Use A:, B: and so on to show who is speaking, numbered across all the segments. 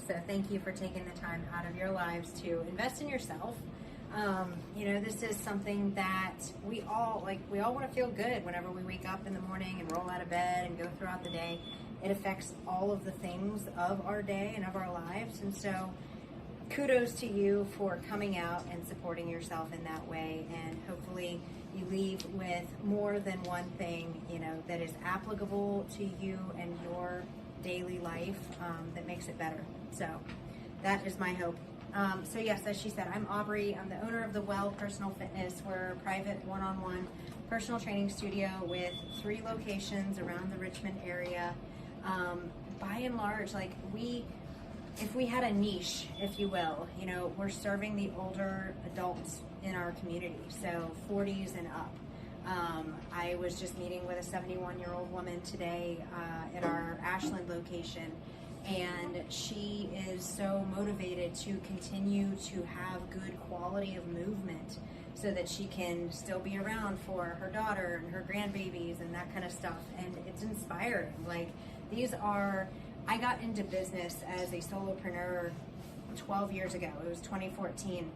A: So thank you for taking the time out of your lives to invest in yourself. This is something that we all want to feel good whenever we wake up in the morning and roll out of bed and go throughout the day. It affects all of the things of our day and of our lives. And so kudos to you for coming out and supporting yourself in that way. And hopefully you leave with more than one thing, that is applicable to you and your daily life that makes it better. So that is my hope. So yes, as she said, I'm Aubrey. I'm the owner of The Well Personal Fitness. We're a private one-on-one personal training studio with 3 locations around the Richmond area. By and large, if we had a niche, if you will, we're serving the older adults in our community, so 40s and up. I was just meeting with a 71-year-old woman today at our Ashland location, and she is so motivated to continue to have good quality of movement so that she can still be around for her daughter and her grandbabies and that kind of stuff. And it's inspiring. I got into business as a solopreneur 12 years ago. It was 2014.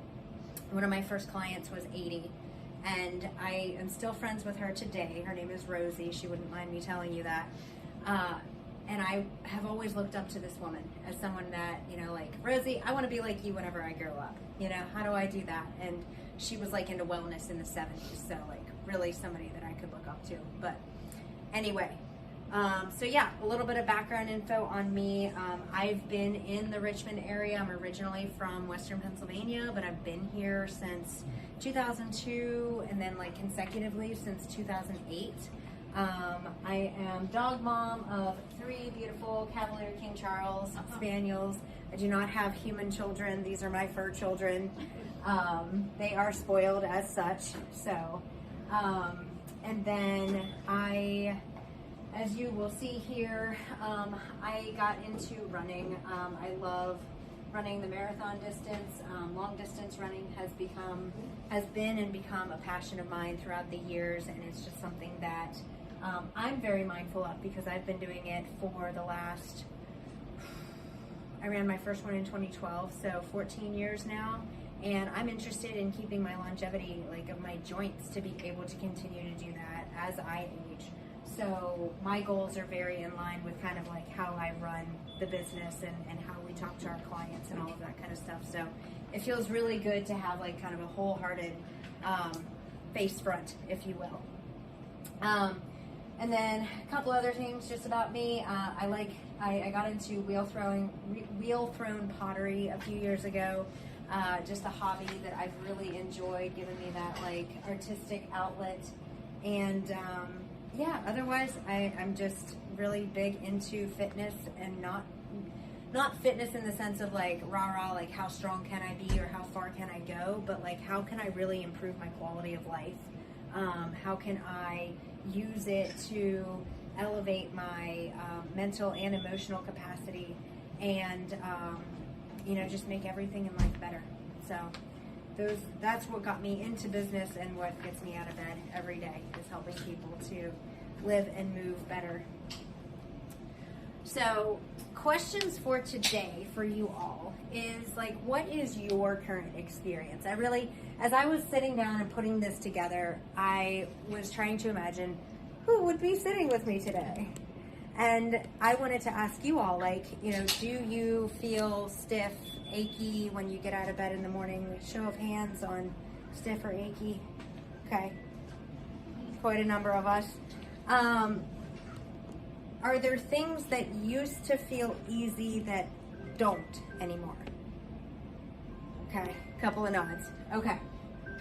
A: One of my first clients was 80, and I am still friends with her today. Her name is Rosie. She wouldn't mind me telling you that. And I have always looked up to this woman as someone that, Rosie, I want to be like you whenever I grow up. How do I do that? And she was into wellness in the 70s. So really somebody that I could look up to. But anyway, a little bit of background info on me. I've been in the Richmond area. I'm originally from Western Pennsylvania, but I've been here since 2002 and then consecutively since 2008. I am dog mom of 3 beautiful Cavalier King Charles Spaniels. I do not have human children. These are my fur children. They are spoiled as such. So, and then as you will see here, I got into running. I love running the marathon distance. Long distance running has been and become a passion of mine throughout the years, and it's just something that I'm very mindful of because I've been doing it for the last, I ran my first one in 2012, so 14 years now, and I'm interested in keeping my longevity of my joints to be able to continue to do that as I age. So my goals are very in line with kind of how I run the business and how we talk to our clients and all of that kind of stuff. So it feels really good to have kind of a wholehearted face front, if you will. And then a couple other things just about me. I got into wheel thrown pottery a few years ago. Just a hobby that I've really enjoyed, giving me that artistic outlet. And otherwise I'm just really big into fitness, and not fitness in the sense of rah-rah, how strong can I be or how far can I go, but how can I really improve my quality of life? How can I use it to elevate my mental and emotional capacity and, just make everything in life better. So that's what got me into business, and what gets me out of bed every day is helping people to live and move better. So questions for today for you all is what is your current experience? As I was sitting down and putting this together, I was trying to imagine who would be sitting with me today. And I wanted to ask you all, do you feel stiff, achy when you get out of bed in the morning? Show of hands on stiff or achy. Okay. Quite a number of us. Are there things that used to feel easy that don't anymore? Okay, couple of nods. Okay,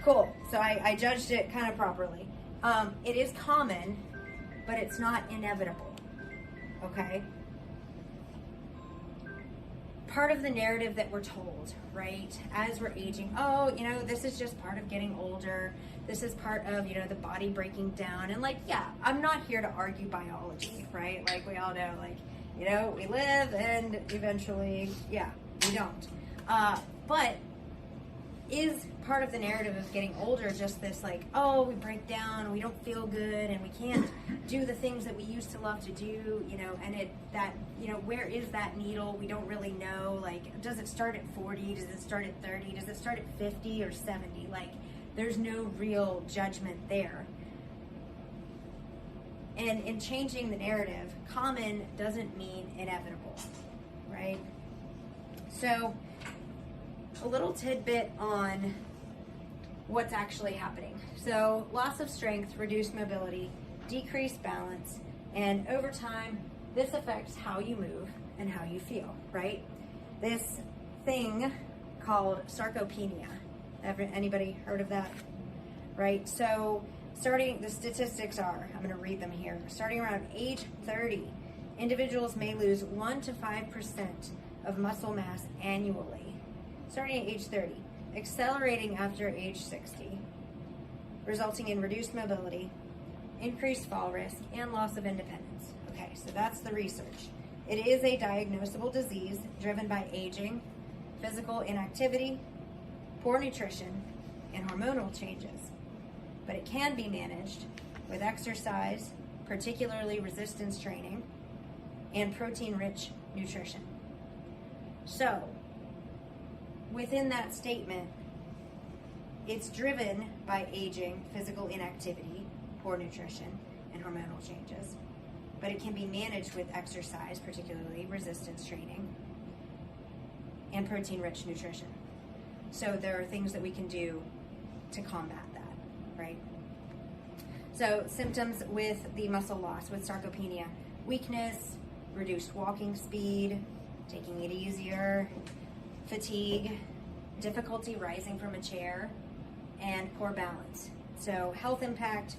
A: cool. So I judged it kind of properly. It is common, but it's not inevitable. Okay? Part of the narrative that we're told, right, as we're aging, this is just part of getting older. This is part of, the body breaking down. And I'm not here to argue biology, right? We all know, we live and eventually, we don't. But is part of the narrative of getting older, just this like, oh, we break down, we don't feel good, and we can't do the things that we used to love to do, and where is that needle? We don't really know. Like, does it start at 40? Does it start at 30? Does it start at 50 or 70? Like, there's no real judgment there. And in changing the narrative, common doesn't mean inevitable, right? So, a little tidbit on what's actually happening. So, loss of strength, reduced mobility, decreased balance, and over time, this affects how you move and how you feel, right? This thing called sarcopenia. Anybody heard of that? Right? So, the statistics are, I'm going to read them here. Starting around age 30, individuals may lose 1 to 5% of muscle mass annually. Starting at age 30, accelerating after age 60, resulting in reduced mobility, increased fall risk, and loss of independence. Okay, so that's the research. It is a diagnosable disease driven by aging, physical inactivity, poor nutrition, and hormonal changes. But it can be managed with exercise, particularly resistance training, and protein-rich nutrition. So, within that statement, it's driven by aging, physical inactivity, poor nutrition, and hormonal changes. But it can be managed with exercise, particularly resistance training, and protein-rich nutrition. So there are things that we can do to combat that, right? So symptoms with the muscle loss, with sarcopenia: weakness, reduced walking speed, taking it easier, fatigue, difficulty rising from a chair, and poor balance. So health impact,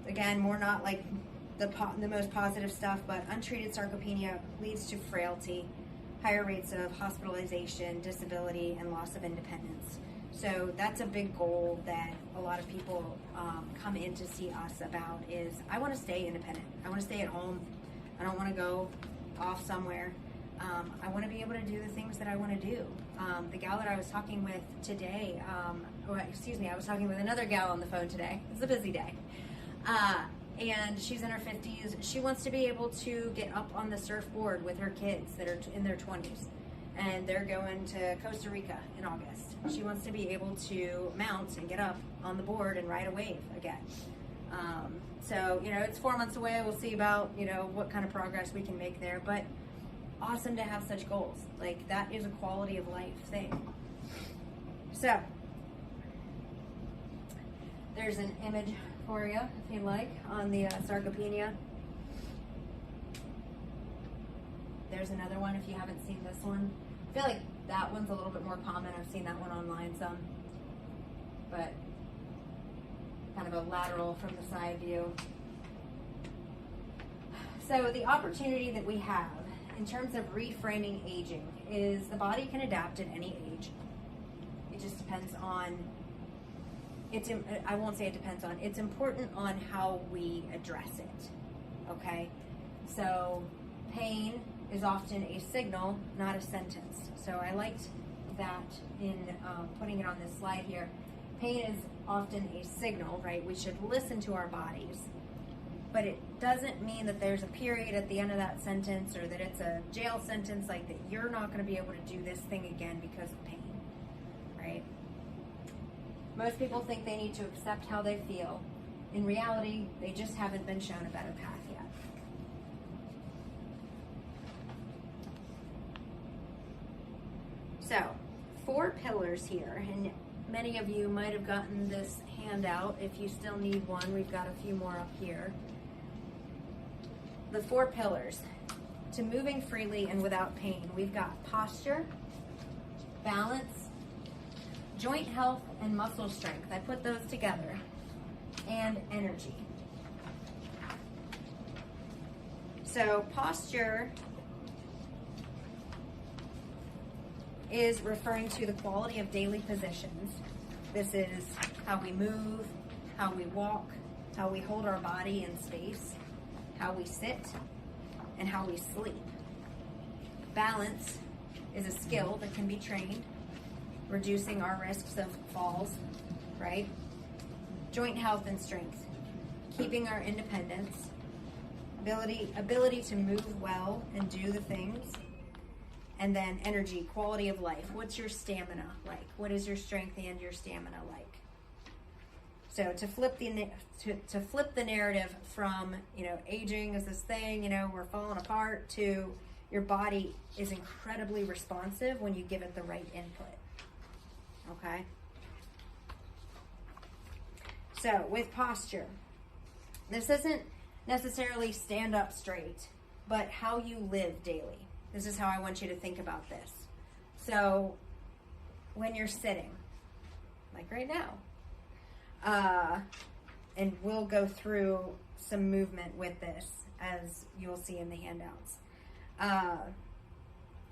A: again, more not like the most positive stuff, but untreated sarcopenia leads to frailty, higher rates of hospitalization, disability, and loss of independence. So that's a big goal that a lot of people come in to see us about is, I want to stay independent. I want to stay at home. I don't want to go off somewhere. I want to be able to do the things that I want to do. The gal that I was talking with today, I was talking with another gal on the phone today. It's a busy day. And she's in her 50s. She wants to be able to get up on the surfboard with her kids that are in their 20s. And they're going to Costa Rica in August. She wants to be able to mount and get up on the board and ride a wave again. So, it's 4 months away. We'll see about, what kind of progress we can make there. But awesome to have such goals. Like, that is a quality of life thing. So, there's an image for you, if you like, on the sarcopenia. There's another one if you haven't seen this one. I feel like that one's a little bit more common. I've seen that one online some. But kind of a lateral from the side view. So the opportunity that we have in terms of reframing aging is the body can adapt at any age. It just depends on, I won't say it depends on, it's important on how we address it, okay? So pain is often a signal, not a sentence. So I liked that in putting it on this slide here. Pain is often a signal, right? We should listen to our bodies. But it doesn't mean that there's a period at the end of that sentence or that it's a jail sentence, like that you're not going to be able to do this thing again because of pain, right? Most people think they need to accept how they feel. In reality, they just haven't been shown a better path yet. So, 4 pillars here, and many of you might have gotten this handout. If you still need one, we've got a few more up here. The 4 pillars to moving freely and without pain. We've got posture, balance, joint health, and muscle strength. I put those together. And energy. So posture is referring to the quality of daily positions. This is how we move, how we walk, how we hold our body in space, how we sit, and how we sleep. Balance is a skill that can be trained. reducing our risks of falls, right? Joint health and strength, keeping our independence, ability to move well and do the things, and then energy, quality of life. What's your stamina like? What is your strength and your stamina like? So to flip the narrative from, aging is this thing, we're falling apart, to your body is incredibly responsive when you give it the right input. Okay? So with posture, this isn't necessarily stand up straight, but how you live daily. This is how I want you to think about this. So when you're sitting, like right now, and we'll go through some movement with this, as you'll see in the handouts. How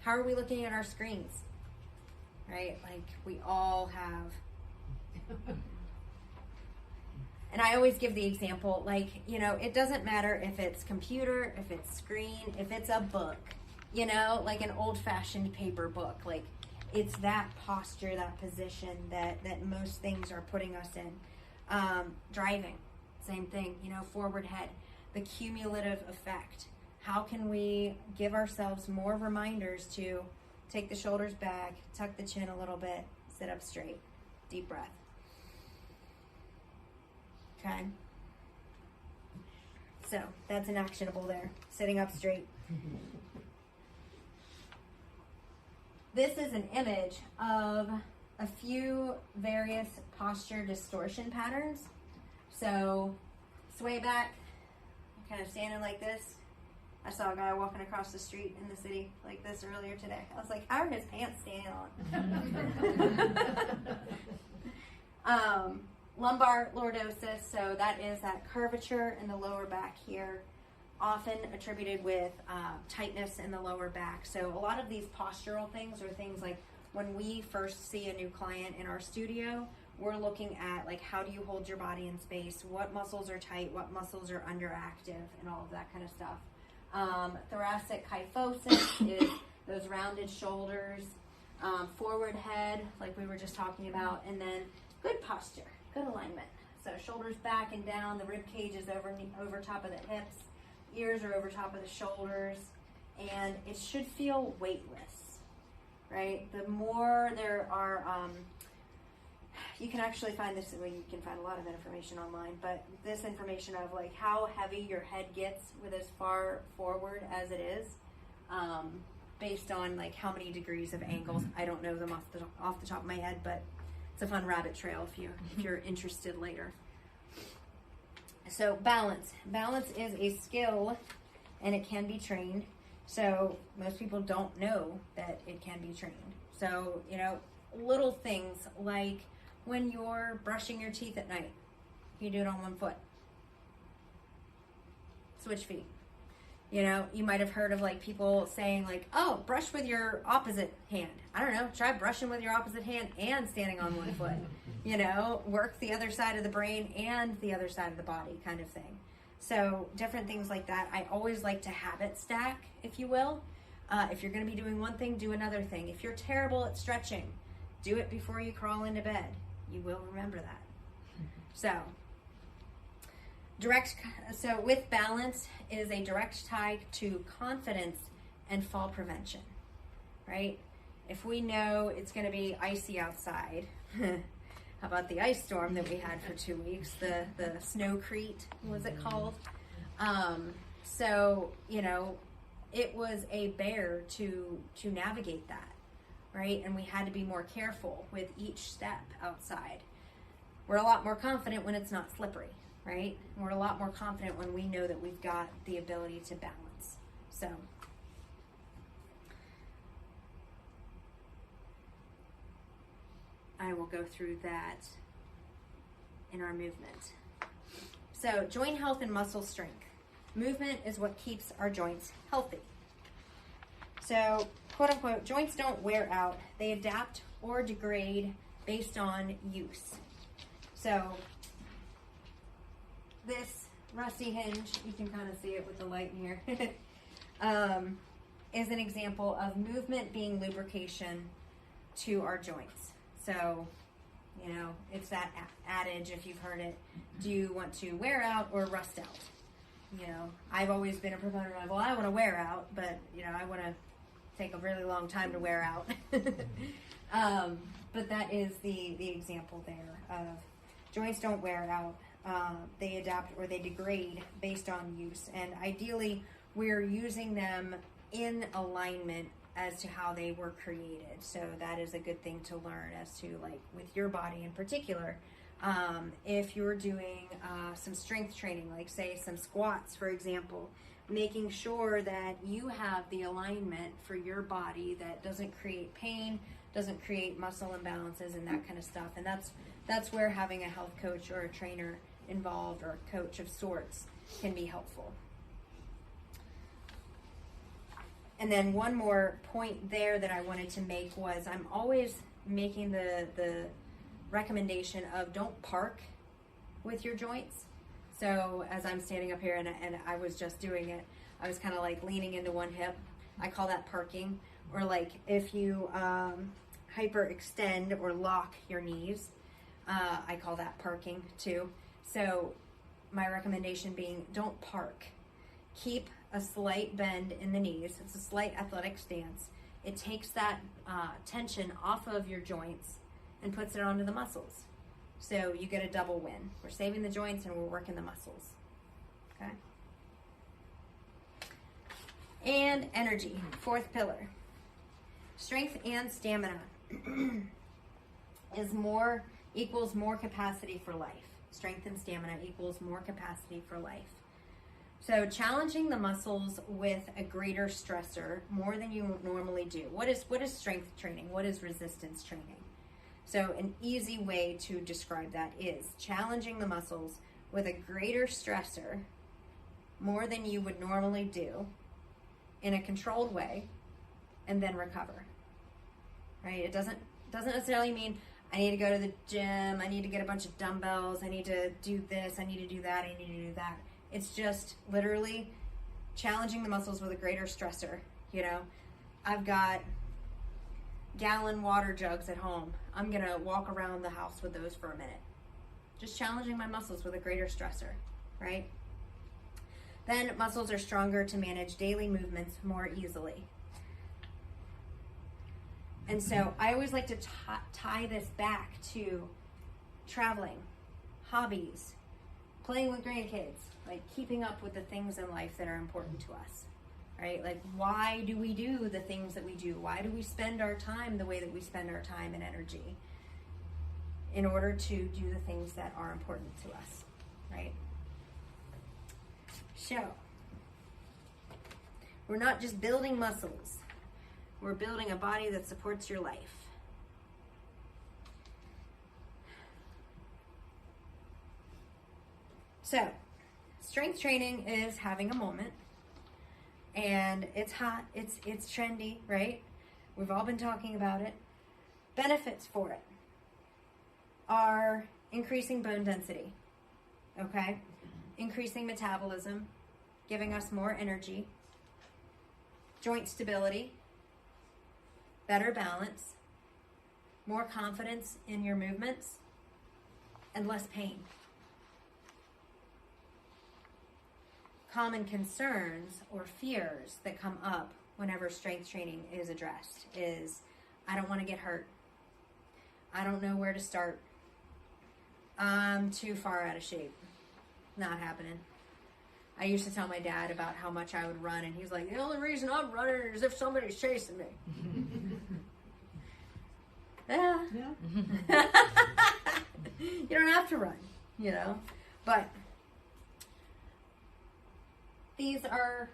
A: are we looking at our screens? Right? Like we all have. And I always give the example, it doesn't matter if it's computer, if it's screen, if it's a book, like an old-fashioned paper book. Like, it's that posture, that position that most things are putting us in. Driving, same thing, forward head, the cumulative effect. How can we give ourselves more reminders to take the shoulders back, tuck the chin a little bit, sit up straight, deep breath. Okay. So that's an actionable there, sitting up straight. This is an image of a few various posture distortion patterns. So sway back, kind of standing like this. I saw a guy walking across the street in the city like this earlier today. I was like, how are his pants staying on? Lumbar lordosis, so that is that curvature in the lower back here, often attributed with tightness in the lower back. So a lot of these postural things are things like when we first see a new client in our studio, we're looking at how do you hold your body in space, what muscles are tight, what muscles are underactive, and all of that kind of stuff. Thoracic kyphosis is those rounded shoulders, forward head, like we were just talking about, and then good posture, good alignment. So shoulders back and down, the rib cage is over top of the hips, ears are over top of the shoulders, and it should feel weightless, right? The more there are, you can actually find this, you can find a lot of information online, but this information of how heavy your head gets with as far forward as it is, based on how many degrees of angles. I don't know them off the top of my head, but it's a fun rabbit trail if you're interested later. So balance. Balance is a skill, and it can be trained. So most people don't know that it can be trained. So, little things like when you're brushing your teeth at night, you do it on one foot. Switch feet. You might have heard of people saying oh, brush with your opposite hand. I don't know, try brushing with your opposite hand and standing on one foot. Work the other side of the brain and the other side of the body kind of thing. So different things like that. I always like to habit stack, if you will. If you're going to be doing one thing, do another thing. If you're terrible at stretching, do it before you crawl into bed. You will remember that. So with balance is a direct tie to confidence and fall prevention, right? If we know it's going to be icy outside, how about the ice storm that we had for 2 weeks, the snowcrete, was it called? So, it was a bear to navigate that, right? And we had to be more careful with each step outside. We're a lot more confident when it's not slippery, right? We're a lot more confident when we know that we've got the ability to balance. So I will go through that in our movement. So joint health and muscle strength. Movement is what keeps our joints healthy. So, quote unquote, joints don't wear out. They adapt or degrade based on use. So this rusty hinge, you can kind of see it with the light in here, is an example of movement being lubrication to our joints. So, you know, it's that adage, if you've heard it, do you want to wear out or rust out? You know, I've always been a proponent of, well, I want to wear out, but, you know, I want to take a really long time to wear out. But that is the example there of joints don't wear out. They adapt or they degrade based on use. And ideally, we're using them in alignment as to how they were created. So that is a good thing to learn as to, like, with your body in particular. If you're doing some strength training, like say some squats, for example, making sure that you have the alignment for your body that doesn't create pain, doesn't create muscle imbalances and that kind of stuff. And that's where having a health coach or a trainer involved, or a coach of sorts, can be helpful. And then one more point there that I wanted to make was, I'm always making the recommendation of don't park with your joints. So as I'm standing up here and I was just doing it, I was kind of like leaning into one hip. I call that parking. Or like if you hyperextend or lock your knees, I call that parking too. So my recommendation being, don't park. Keep a slight bend in the knees. It's a slight athletic stance. It takes that tension off of your joints and puts it onto the muscles. So you get a double win. We're saving the joints and we're working the muscles. Okay? And energy, fourth pillar. Strength and stamina equals more capacity for life. Strength and stamina equals more capacity for life. So challenging the muscles with a greater stressor more than you normally do. What is strength training? What is resistance training? So an easy way to describe that is challenging the muscles with a greater stressor more than you would normally do in a controlled way, and then recover. Right? It doesn't necessarily mean I need to go to the gym, I need to get a bunch of dumbbells, I need to do this, I need to do that, I need to do that. It's just literally challenging the muscles with a greater stressor. You know, I've got gallon water jugs at home. I'm going to walk around the house with those for a minute. Just challenging my muscles with a greater stressor, right? Then muscles are stronger to manage daily movements more easily. And so I always like to tie this back to traveling, hobbies, playing with grandkids, like keeping up with the things in life that are important to us, right? Like, why do we do the things that we do? Why do we spend our time the way that we spend our time and energy? In order to do the things that are important to us, right? So, we're not just building muscles. We're building a body that supports your life. So, strength training is having a moment, and it's hot, it's trendy, right? We've all been talking about it. Benefits for it are increasing bone density, okay? Increasing metabolism, giving us more energy, joint stability, better balance, more confidence in your movements, and less pain. Common concerns or fears that come up whenever strength training is addressed is, I don't want to get hurt. I don't know where to start. I'm too far out of shape. Not happening. I used to tell my dad about how much I would run, and he's like, the only reason I'm running is if somebody's chasing me. Yeah. You don't have to run, you know. But these are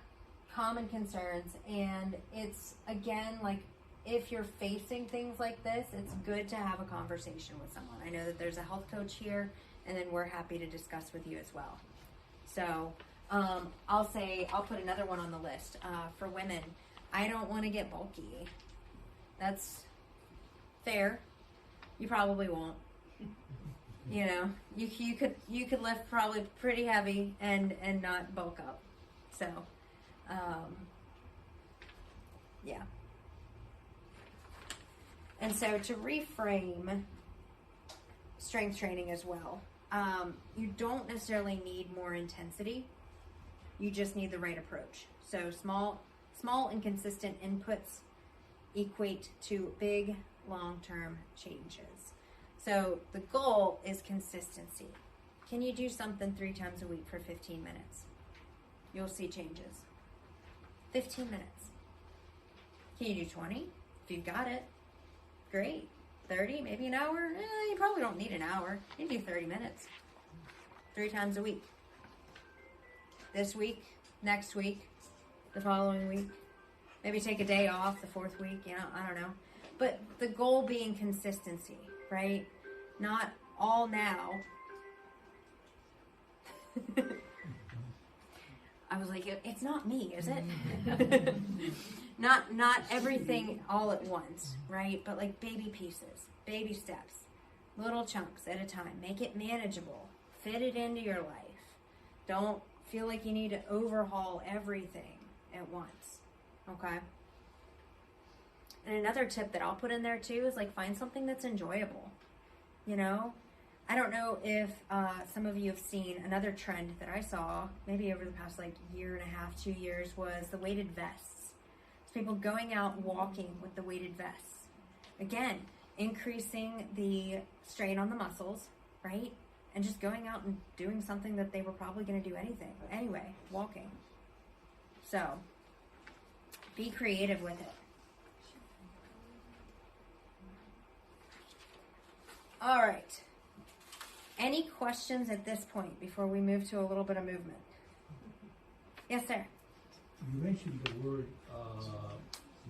A: common concerns, and it's, again, like, if you're facing things like this, it's good to have a conversation with someone. I know that there's a health coach here, and then we're happy to discuss with you as well. So I'll put another one on the list. For women, I don't want to get bulky. That's fair. You probably won't. You know, you could lift probably pretty heavy and not bulk up. So, yeah. And so to reframe strength training as well, you don't necessarily need more intensity. You just need the right approach. So small and consistent inputs equate to big long-term changes. So the goal is consistency. Can you do something 3 times a week for 15 minutes? You'll see changes. 15 minutes. Can you do 20? If you've got it, great. 30, maybe an hour? You probably don't need an hour. You can do 30 minutes. 3 times a week. This week, next week, the following week. Maybe take a day off the 4th week, I don't know. But the goal being consistency, right? Not all now. I was like, it's not me, is it? Not everything all at once, right? But like baby pieces, baby steps, little chunks at a time. Make it manageable. Fit it into your life. Don't feel like you need to overhaul everything at once, okay? And another tip that I'll put in there too is like find something that's enjoyable, I don't know if some of you have seen another trend that I saw maybe over the past like year and a half, 2 years, was the weighted vests. It's people going out walking with the weighted vests. Again, increasing the strain on the muscles, right? And just going out and doing something that they were probably going to do anyway, walking. So, be creative with it. All right. Any questions at this point before we move to a little bit of movement? Yes, sir.
B: You mentioned the word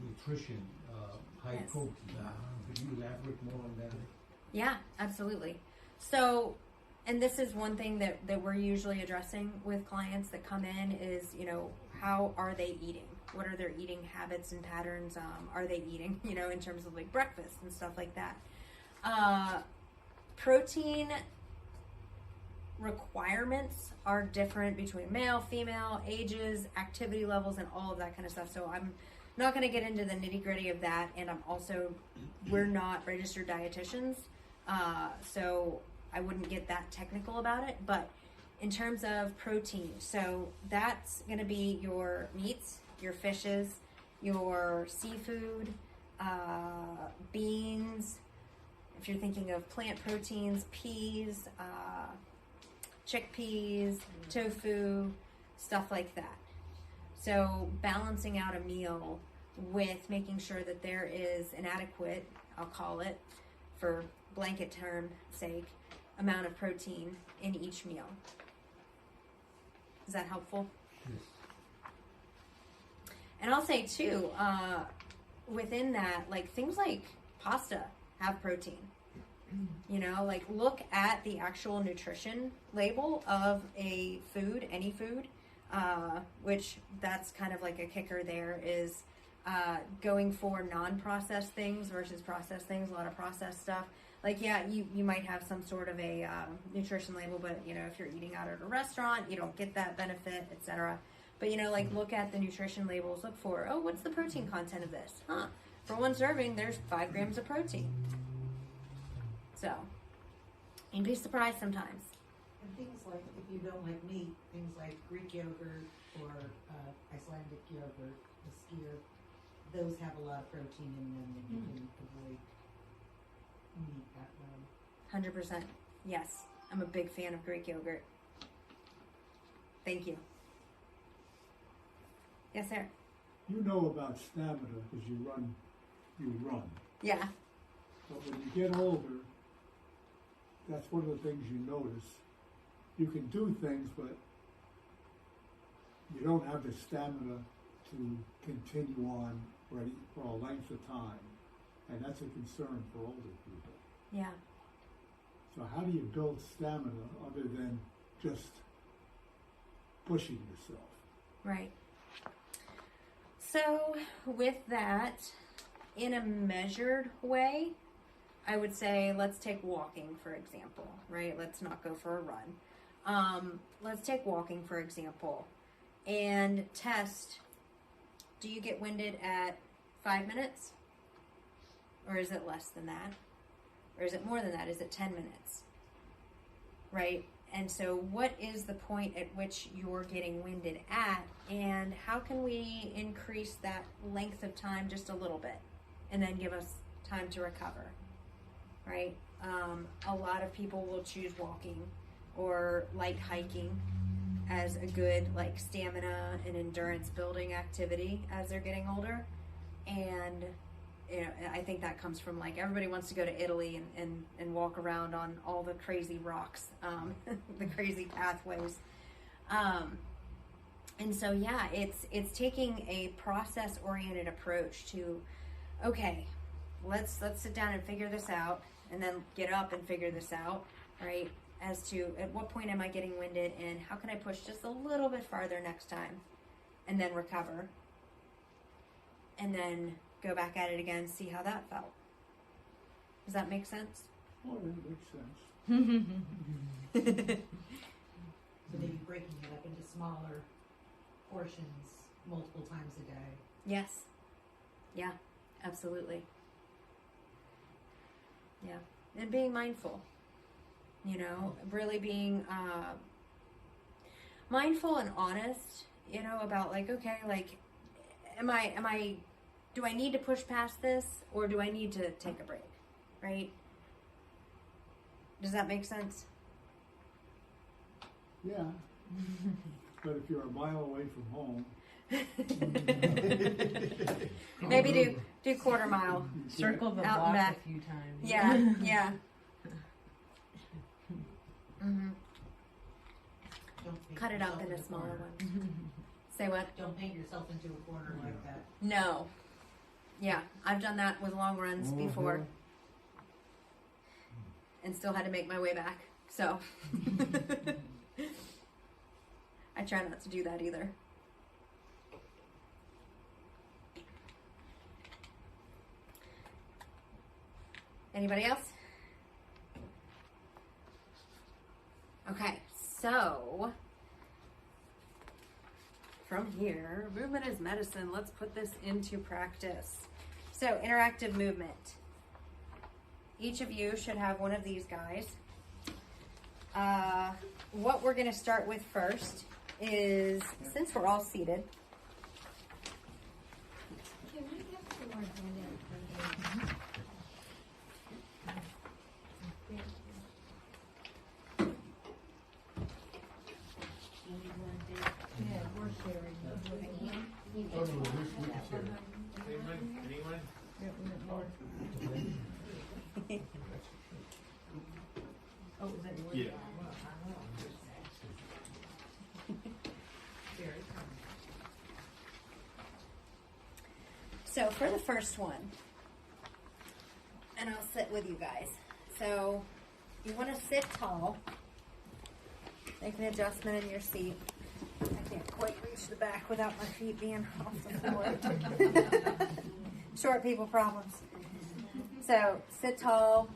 B: nutrition, high
A: Yes.
B: protein. Could you elaborate more on that?
A: Yeah, absolutely. So, and this is one thing that we're usually addressing with clients that come in is, how are they eating? What are their eating habits and patterns? Are they eating, in terms of like breakfast and stuff like that? Protein requirements are different between male, female, ages, activity levels, and all of that kind of stuff. So I'm not going to get into the nitty gritty of that. And we're not registered dietitians. So I wouldn't get that technical about it. But in terms of protein, so that's going to be your meats, your fishes, your seafood, beans. If you're thinking of plant proteins, peas, chickpeas, tofu, stuff like that. So balancing out a meal with making sure that there is an adequate, I'll call it, for blanket term sake, amount of protein in each meal. Is that helpful?
B: Yes.
A: And I'll say too, within that, like things like pasta have protein. Look at the actual nutrition label of a food, any food, which that's kind of like a kicker there is going for non-processed things versus processed things, a lot of processed stuff. Like, yeah, you might have some sort of a nutrition label, but, if you're eating out at a restaurant, you don't get that benefit, etc. But, look at the nutrition labels, look for, what's the protein content of this? For one serving, there's 5 grams of protein. So, you'd be surprised sometimes.
C: And things like, if you don't like meat, things like Greek yogurt or Icelandic yogurt, the skyr, those have a lot of protein in them and you can avoid meat that way.
A: 100%. Yes. I'm a big fan of Greek yogurt. Thank you. Yes, sir.
D: You know about stamina because you run.
A: Yeah.
D: But when you get older, that's one of the things you notice. You can do things, but you don't have the stamina to continue on for a length of time. And that's a concern for older people.
A: Yeah.
D: So how do you build stamina other than just pushing yourself?
A: Right. So with that, in a measured way, I would say let's take walking, for example, right? Let's not go for a run. Let's take walking, for example, and test, do you get winded at 5 minutes? Or is it less than that? Or is it more than that? Is it 10 minutes? Right? And so what is the point at which you're getting winded at, and how can we increase that length of time just a little bit and then give us time to recover? Right? A lot of people will choose walking or light hiking as a good like stamina and endurance building activity as they're getting older. And you know, I think that comes from like everybody wants to go to Italy and walk around on all the crazy rocks, the crazy pathways. And so, yeah, it's taking a process oriented approach to, okay, let's sit down and figure this out, and then get up and figure this out, right? As to at what point am I getting winded, and how can I push just a little bit farther next time, and then recover, and then go back at it again, see how that felt. Does that make sense?
D: Oh, that makes sense.
C: So maybe breaking it up into smaller portions multiple times a day.
A: Yes. Yeah, absolutely. Yeah. And being mindful, you know, really being mindful and honest, you know, about like, okay, like, do I need to push past this, or do I need to take a break? Right? Does that make sense?
D: Yeah. But if you're a mile away from home,
A: Maybe do quarter mile.
E: Circle the
A: Out and
E: block
A: back.
E: a few times.
A: Yeah, yeah. Hmm.
C: Don't paint
A: Cut it up
C: yourself
A: into
C: in a
A: smaller
C: corner.
A: ones. Say what?
C: Don't paint yourself into a corner like that.
A: No. Yeah, I've done that with long runs before, and still had to make my way back. So I try not to do that either. Anybody else? Okay, so from here, movement is medicine. Let's put this into practice. So, interactive movement. Each of you should have one of these guys. What we're going to start with first is, since we're all seated,
F: Can we have some more handouts?
C: Yeah, we're sharing.
B: Oh, no, we can share.
G: Anyone?
C: Oh, is that yours?
G: Yeah.
C: Very
A: so for the first one, and I'll sit with you guys. So you want to sit tall. Make an adjustment in your seat. I can't quite reach the back without my feet being off the floor. Short people problems. So sit tall.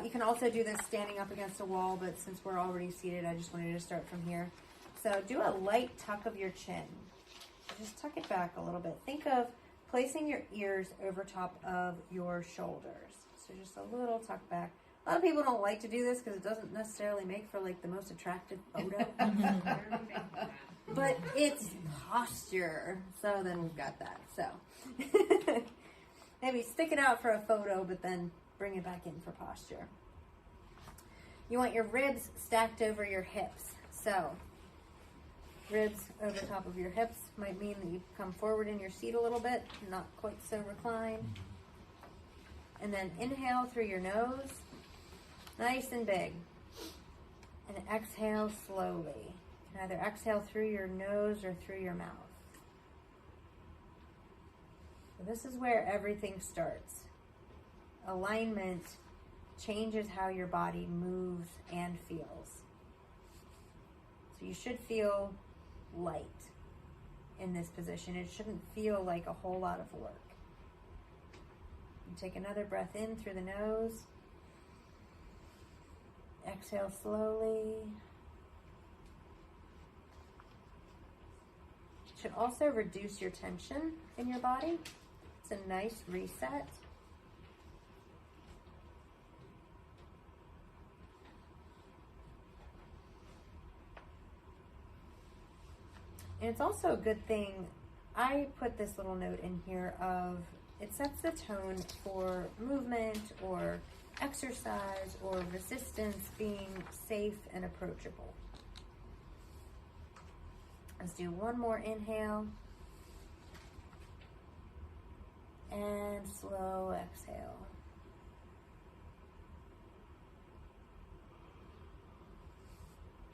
A: You can also do this standing up against a wall, but since we're already seated, I just wanted to start from here. So do a light tuck of your chin. Just tuck it back a little bit. Think of placing your ears over top of your shoulders. So just a little tuck back. A lot of people don't like to do this because it doesn't necessarily make for like the most attractive photo. But it's posture. So then we've got that. So maybe stick it out for a photo, but then bring it back in for posture. You want your ribs stacked over your hips. So ribs over top of your hips might mean that you come forward in your seat a little bit, not quite so reclined. And then inhale through your nose, nice and big. And exhale slowly. You can either exhale through your nose or through your mouth. So this is where everything starts. Alignment changes how your body moves and feels. So you should feel light in this position. It shouldn't feel like a whole lot of work. And take another breath in through the nose. Exhale slowly. Should also reduce your tension in your body. It's a nice reset. And it's also a good thing. I put this little note in here of it sets the tone for movement or exercise or resistance being safe and approachable. Let's do one more inhale and slow exhale.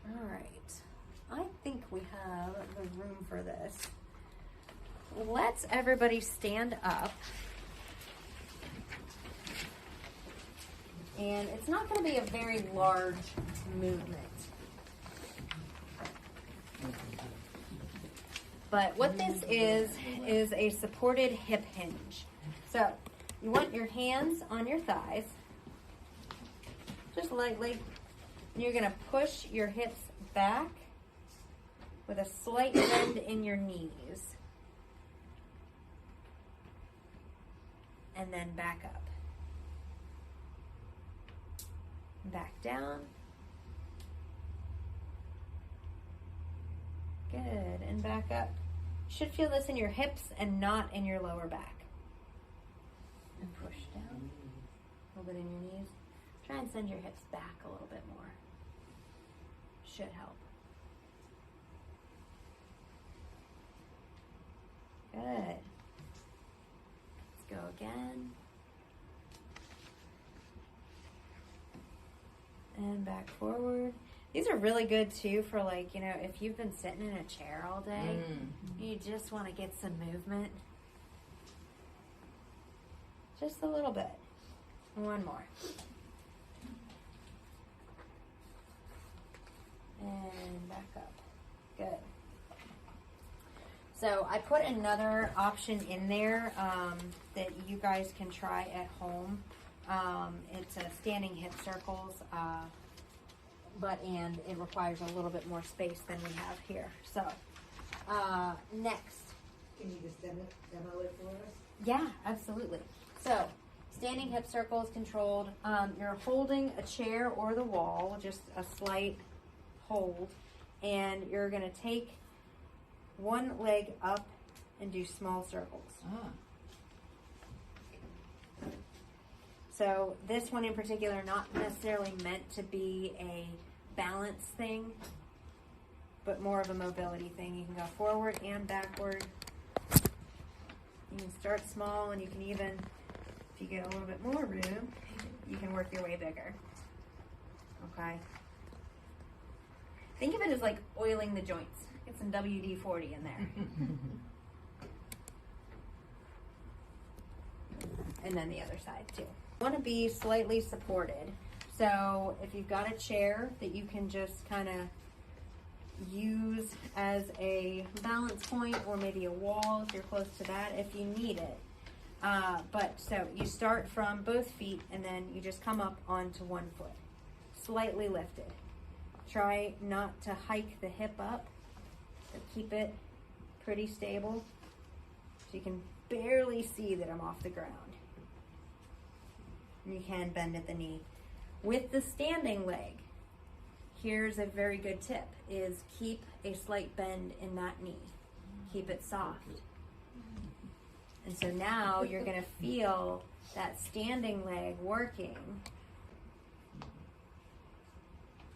A: All right, I think we have the room for this. Let's everybody stand up. And it's not going to be a very large movement. But what this is a supported hip hinge. So you want your hands on your thighs, just lightly. And you're going to push your hips back with a slight bend in your knees. And then back up. Back down. Good. And back up. You should feel this in your hips and not in your lower back. And push down. A little bit in your knees. Try and send your hips back a little bit more. Should help. Good. Let's go again. And back forward. These are really good too for, like, you know, if you've been sitting in a chair all day, you just want to get some movement. Just a little bit. One more. And back up. Good. So I put another option in there that you guys can try at home. It's a standing hip circles, and it requires a little bit more space than we have here. So next.
C: Can you just demo it for us?
A: Yeah, absolutely. So standing hip circles controlled. You're holding a chair or the wall, just a slight hold, and you're going to take one leg up and do small circles. So this one in particular, not necessarily meant to be a balance thing, but more of a mobility thing. You can go forward and backward. You can start small, and you can even, if you get a little bit more room, you can work your way bigger. Okay? Think of it as like oiling the joints. Get some WD-40 in there. And then the other side too. You want to be slightly supported. So if you've got a chair that you can just kind of use as a balance point, or maybe a wall if you're close to that if you need it. But so you start from both feet and then you just come up onto one foot, slightly lifted. Try not to hike the hip up, but keep it pretty stable so you can barely see that I'm off the ground. And you can bend at the knee. With the standing leg, here's a very good tip, is keep a slight bend in that knee. Keep it soft. And so now you're going to feel that standing leg working.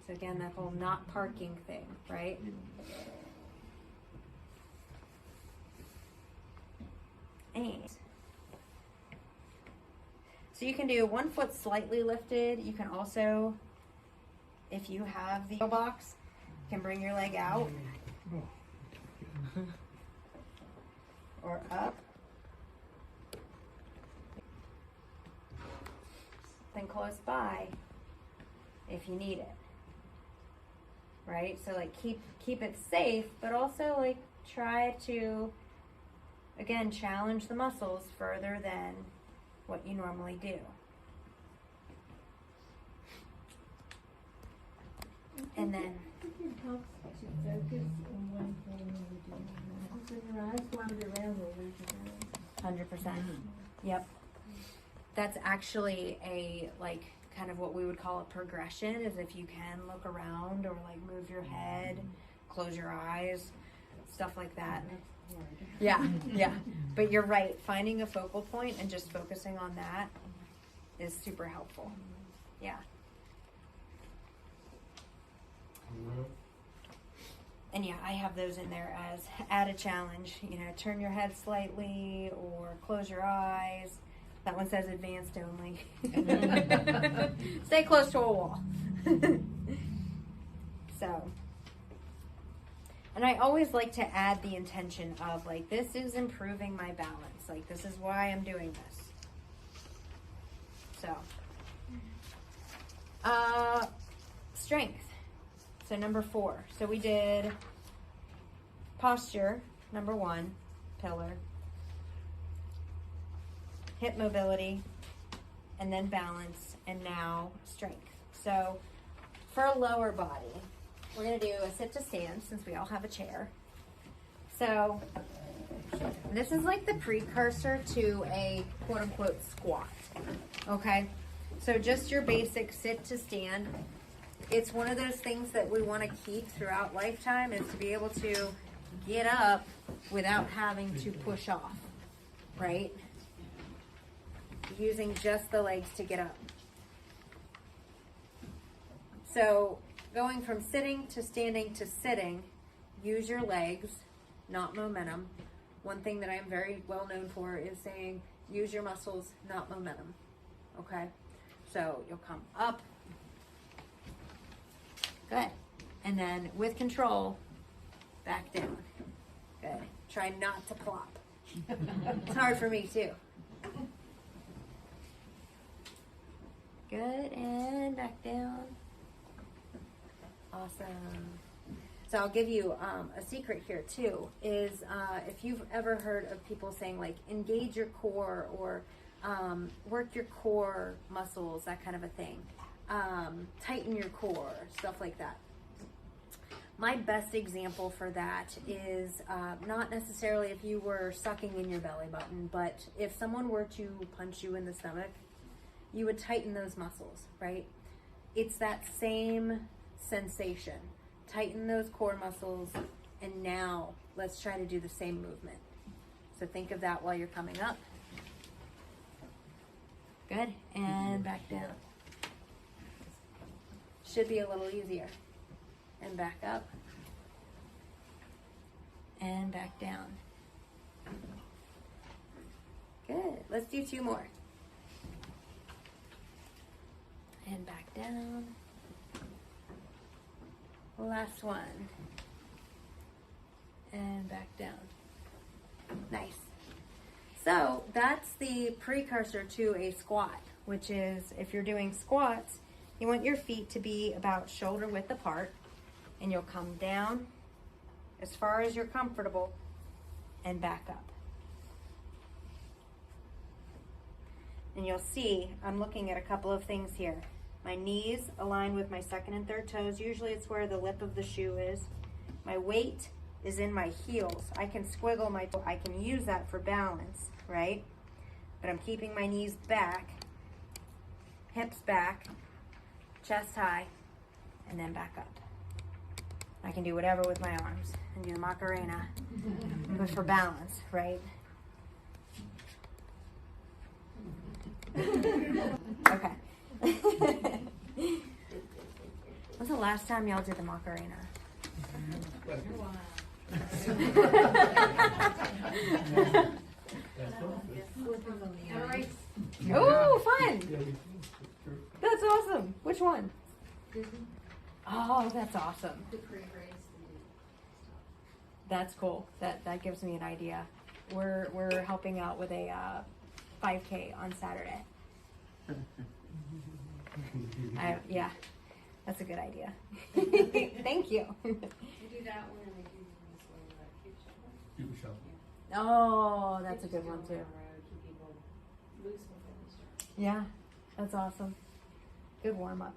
A: So again, that whole not parking thing, right? And so you can do 1 foot slightly lifted. You can also, if you have the box, you can bring your leg out or up. Then close by if you need it. Right? So like keep it safe, but also like try to, again, challenge the muscles further than what you normally do. And then
F: It helps to focus on one thing when you're doing that. So your eyes wander around or lose your eyes.
A: 100%. Yep. That's actually a, like, kind of what we would call a progression, is if you can look around or like move your head, close your eyes. stuff like that. Yeah, yeah. But you're right. Finding a focal point and just focusing on that is super helpful. Yeah. And yeah, I have those in there as add a challenge. You know, turn your head slightly or close your eyes. That one says advanced only. Stay close to a wall. So, and I always like to add the intention of like, this is improving my balance. Like, this is why I'm doing this. So, strength. So number 4. So we did posture, number 1, pillar, hip mobility, and then balance, and now strength. So for a lower body, we're going to do a sit to stand since we all have a chair. So this is like the precursor to a quote unquote squat. Okay. So just your basic sit to stand. It's one of those things that we want to keep throughout lifetime, is to be able to get up without having to push off, right? Using just the legs to get up. So going from sitting to standing to sitting, use your legs, not momentum. One thing that I'm very well known for is saying, use your muscles, not momentum. Okay? So you'll come up. Good. And then with control, back down. Good. Try not to plop. It's hard for me too. Good. And back down. Awesome. So I'll give you a secret here too, is if you've ever heard of people saying like, engage your core, or work your core muscles, that kind of a thing. Tighten your core, stuff like that. My best example for that is not necessarily if you were sucking in your belly button, but if someone were to punch you in the stomach, you would tighten those muscles, right? It's that same sensation. Tighten those core muscles, and now let's try to do the same movement. So think of that while you're coming up. Good, and back down. Should be a little easier. And back up. And back down. Good. Let's do 2 more. And back down. Last one. And back down. Nice. So that's the precursor to a squat, which is, if you're doing squats, you want your feet to be about shoulder width apart, and you'll come down as far as you're comfortable and back up. And you'll see, I'm looking at a couple of things here. My knees align with my second and third toes. Usually it's where the lip of the shoe is. My weight is in my heels. I can squiggle my toe. I can use that for balance, right? But I'm keeping my knees back, hips back, chest high, and then back up. I can do whatever with my arms and do the Macarena, but for balance, right? Okay. When's the last time y'all did the Macarena? Oh, fun! That's awesome. Which one? Oh, that's awesome. That's cool. That gives me an idea. We're helping out with a 5K on Saturday. Yeah, that's a good idea. Thank you.
E: We do that one, and we do this one,
B: Cube shuffle.
A: Oh, that's a good one too.
E: Keep people loose before we start.
A: Yeah, that's awesome. Good warm up.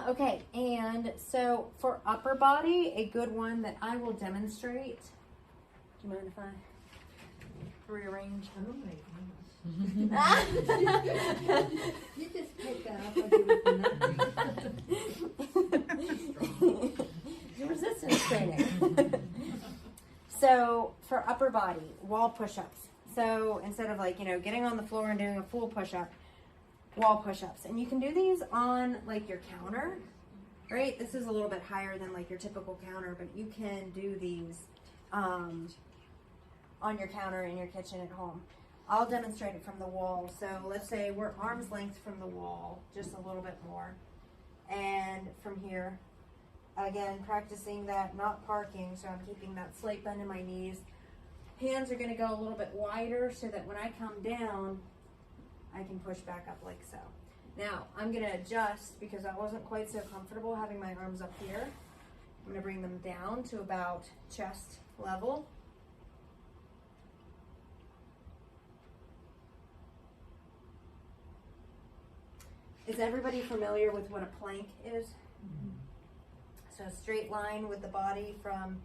A: Okay, and so for upper body, a good one that I will demonstrate. Do you mind if I rearrange?
C: Oh my gosh. You just pick that up and do it for nothing.
A: Resistance training. So for upper body, wall push-ups. So instead of like, getting on the floor and doing a full push-up, wall push-ups. And you can do these on like your counter, right? This is a little bit higher than like your typical counter, but you can do these on your counter in your kitchen at home. I'll demonstrate it from the wall. So let's say we're arm's length from the wall, just a little bit more. And from here, again, practicing that, not parking, so I'm keeping that slight bend in my knees. Hands are gonna go a little bit wider so that when I come down, I can push back up like so. Now, I'm gonna adjust because I wasn't quite so comfortable having my arms up here. I'm gonna bring them down to about chest level. Is everybody familiar with what a plank is? So a straight line with the body from,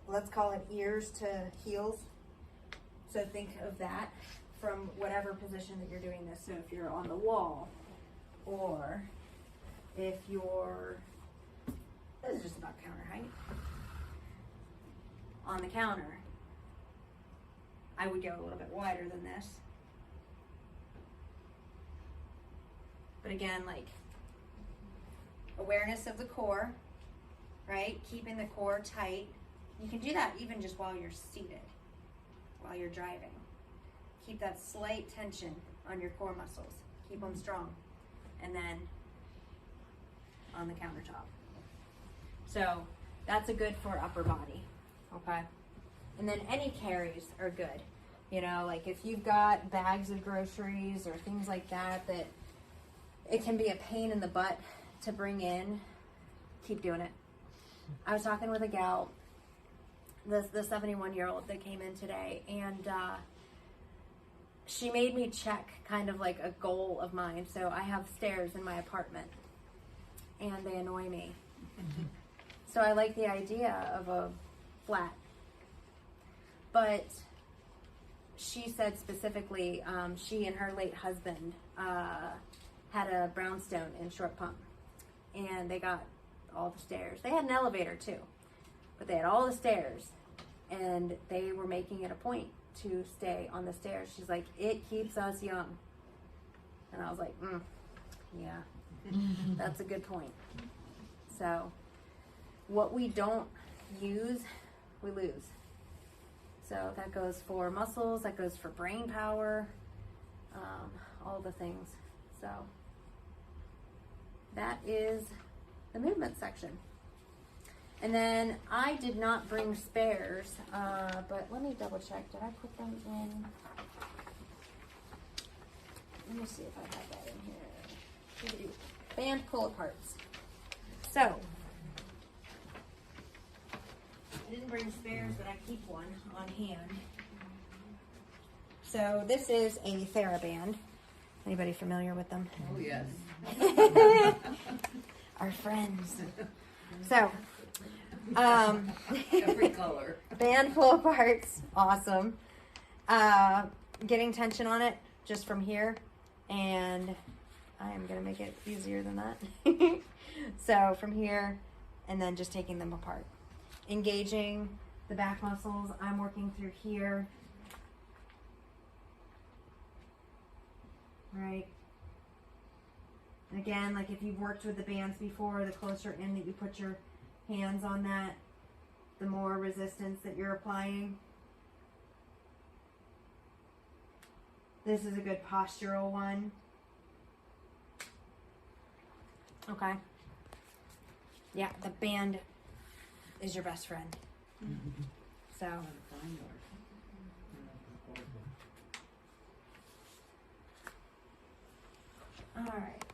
A: let's call it ears to heels. So think of that from whatever position that you're doing this. So if you're on the wall, or if you're, this is just about counter height. On the counter, I would go a little bit wider than this. But again, like awareness of the core, right? Keeping the core tight. You can do that even just while you're seated, while you're driving. Keep that slight tension on your core muscles. Keep them strong. And then on the countertop. So that's a good for upper body, okay? And then any carries are good. Like if you've got bags of groceries or things like that, that it can be a pain in the butt to bring in, keep doing it. I was talking with a gal, the 71-year-old that came in today, and she made me check kind of like a goal of mine. So I have stairs in my apartment, and they annoy me. So I like the idea of a flat. But she said specifically, she and her late husband had a brownstone in Short Pump, and they got all the stairs. They had an elevator too, but they had all the stairs, and they were making it a point to stay on the stairs. She's like, it keeps us young. And I was like, yeah, that's a good point. So what we don't use, we lose. So that goes for muscles, that goes for brain power, all the things. So that is the movement section. And then I did not bring spares, but let me double check. Did I put them in? Let me see if I have that in here. Band pull aparts. So I didn't bring spares, but I keep one on hand. So this is a TheraBand. Anybody familiar with them?
B: Oh, yes.
A: Our friends. So,
B: Every color.
A: band pull aparts, awesome. Getting tension on it just from here, and I am gonna make it easier than that. So from here, and then just taking them apart. Engaging the back muscles. I'm working through here. Right. And again, like if you've worked with the bands before, the closer in that you put your hands on that, the more resistance that you're applying. This is a good postural one. Okay. Yeah, the band is your best friend. So. All right.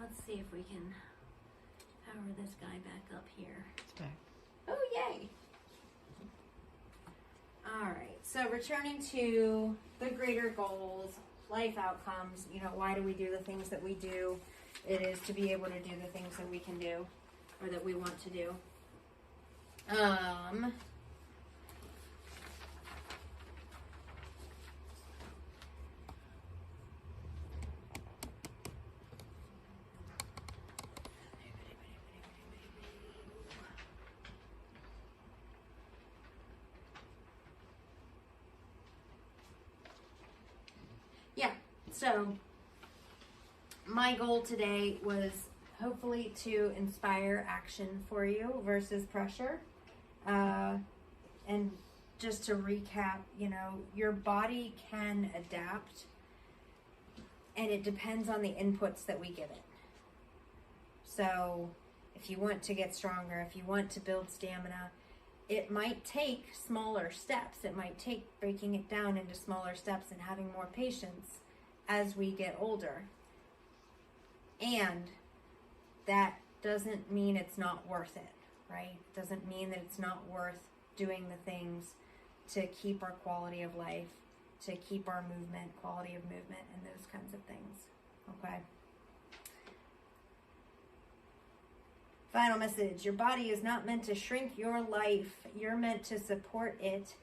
A: Let's see if we can power this guy back up here.
B: It's back.
A: Oh, yay. All right. So returning to the greater goals, life outcomes, why do we do the things that we do? It is to be able to do the things that we can do or that we want to do. yeah, so my goal today was hopefully to inspire action for you versus pressure. And just to recap, you know, your body can adapt, and it depends on the inputs that we give it. So if you want to get stronger, if you want to build stamina, it might take smaller steps. It might take breaking it down into smaller steps and having more patience as we get older. And that doesn't mean it's not worth it, right? Doesn't mean that it's not worth doing the things to keep our quality of life, to keep our movement, quality of movement, and those kinds of things. Okay? Final message. Your body is not meant to shrink your life. You're meant to support it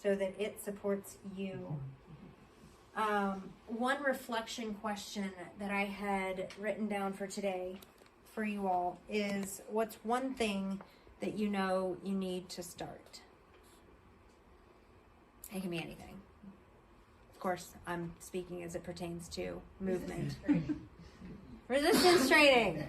A: so that it supports you. One reflection question that I had written down for today for you all is, what's one thing that you know you need to start? It can be anything. Of course, I'm speaking as it pertains to movement. Resistance training.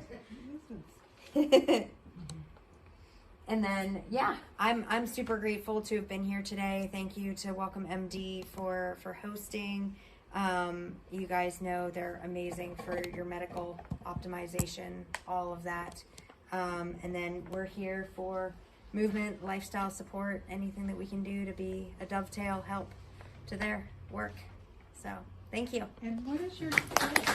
A: And then, yeah, I'm super grateful to have been here today. Thank you to Welcome MD for hosting. You guys know they're amazing for your medical optimization, all of that. And then we're here for movement, lifestyle support, anything that we can do to be a dovetail help to their work. So, thank you.
C: And what is your